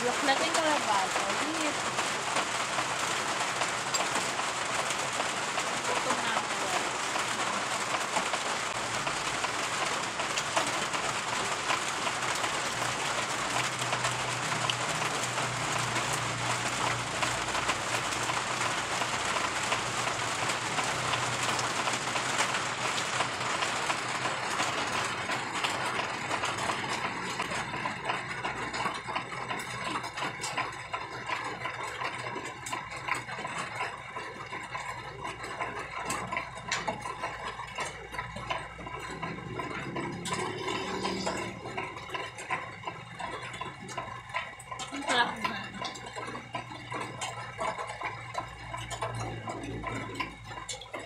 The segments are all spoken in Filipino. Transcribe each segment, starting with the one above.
Laklatin ka lang ba? Ulit. Gutom na ako.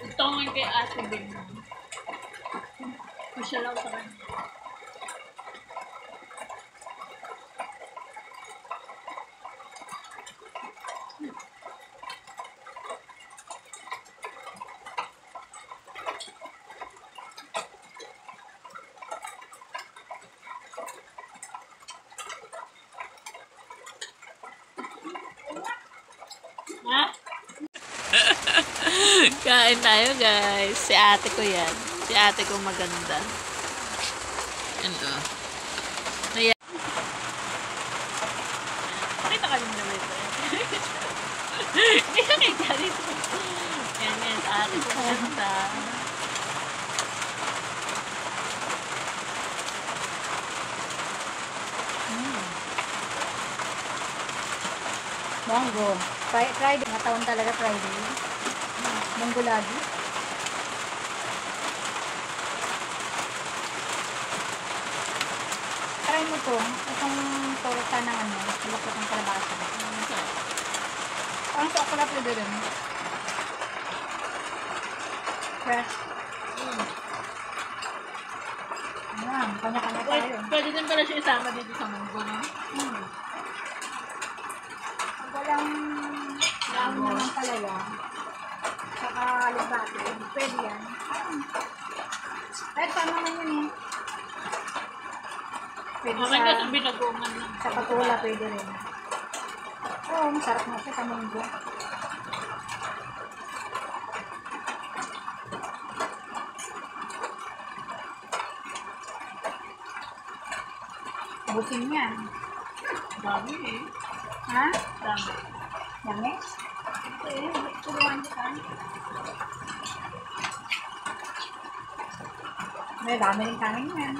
Ito nga kay Ate Ben. Masyalaw sa kanya. Ha? Kain tayo guys. Si ate ko yan. Si ate ko maganda. Ano? Ayan. Pakita ka rin naman ito. Hindi ka kita dito. Yan yan. Sa ate ko maganda. Monggo. Friday. Mataon talaga Friday. Monggo lagi. Try mo to. Itong torta ng ano. Lupot ng kalabasa. Parang sa okra pwede rin. Fresh. Ayan. Kanya-kanya tayo. Pwede din pala siya isama dito sa munggo, no? Walang dahon naman palaya. Saka alibate. Pwede yan. Kahit tama naman yun eh. Pwede Okay ka sa binagongan lang. sa patula pwede rin. Oo, masarap na siya sa munggo. Busin yan. Dami eh. Ha? Dami. Dami? Eh, turuan ka. May dami rin kanin yan.